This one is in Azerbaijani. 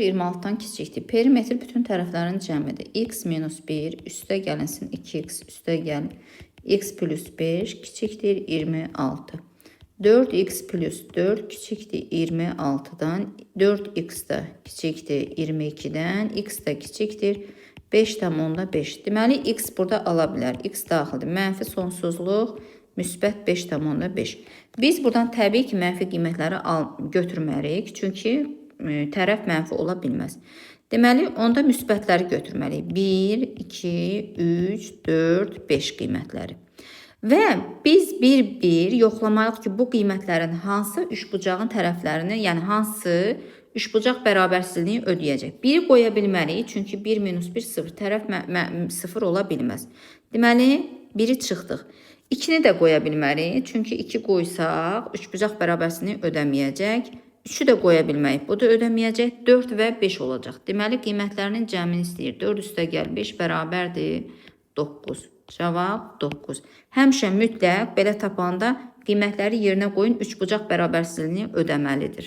26-dan kiçikdir. Perimetr bütün tərəflərin cəmidir. X minus 1 üstə gəlinsin 2x üstə gəl. X plus 5 kiçikdir 26. 4x plus 4 kiçikdir 26-dan. 4x da kiçikdir 22-dən. X da kiçikdir 5,5. Deməli, x burada ala bilər. X daxildir. Mənfi sonsuzluq, müsbət 5,5. Biz buradan təbii ki, mənfi qiymətləri götürməliyik. Çünki tərəf mənfi ola bilməz. Deməli, onda müsbətləri götürməliyik. 1, 2, 3, 4, 5 qiymətləri. Və biz bir yoxlamalıyıq ki, bu qiymətlərin hansı üçbucağın tərəflərini, yəni hansı üçbucaq bərabərsizliyini ödəyəcək. 1-i qoya bilməliyik, çünki 1 minus 1 0, tərəf 0 ola bilməz. Deməli, 1-i çıxdıq. 2-ni də qoya bilməliyik, çünki 2 qoysaq, üçbucaq bərabərsizliyini ödəməyəcək. 3-ü də qoya bilməyik, bu da ödəməyəcək. 4 və 5 olacaq. Deməli, qiymətlərinin cəmini istəyir. 4 üstə gəl 5 bərabərdir 9. Cavab 9. Həmişə mütləq belə tapanda qiymətləri yerinə qoyun, üçbucaq bərabərsizliyini ödəməlidir.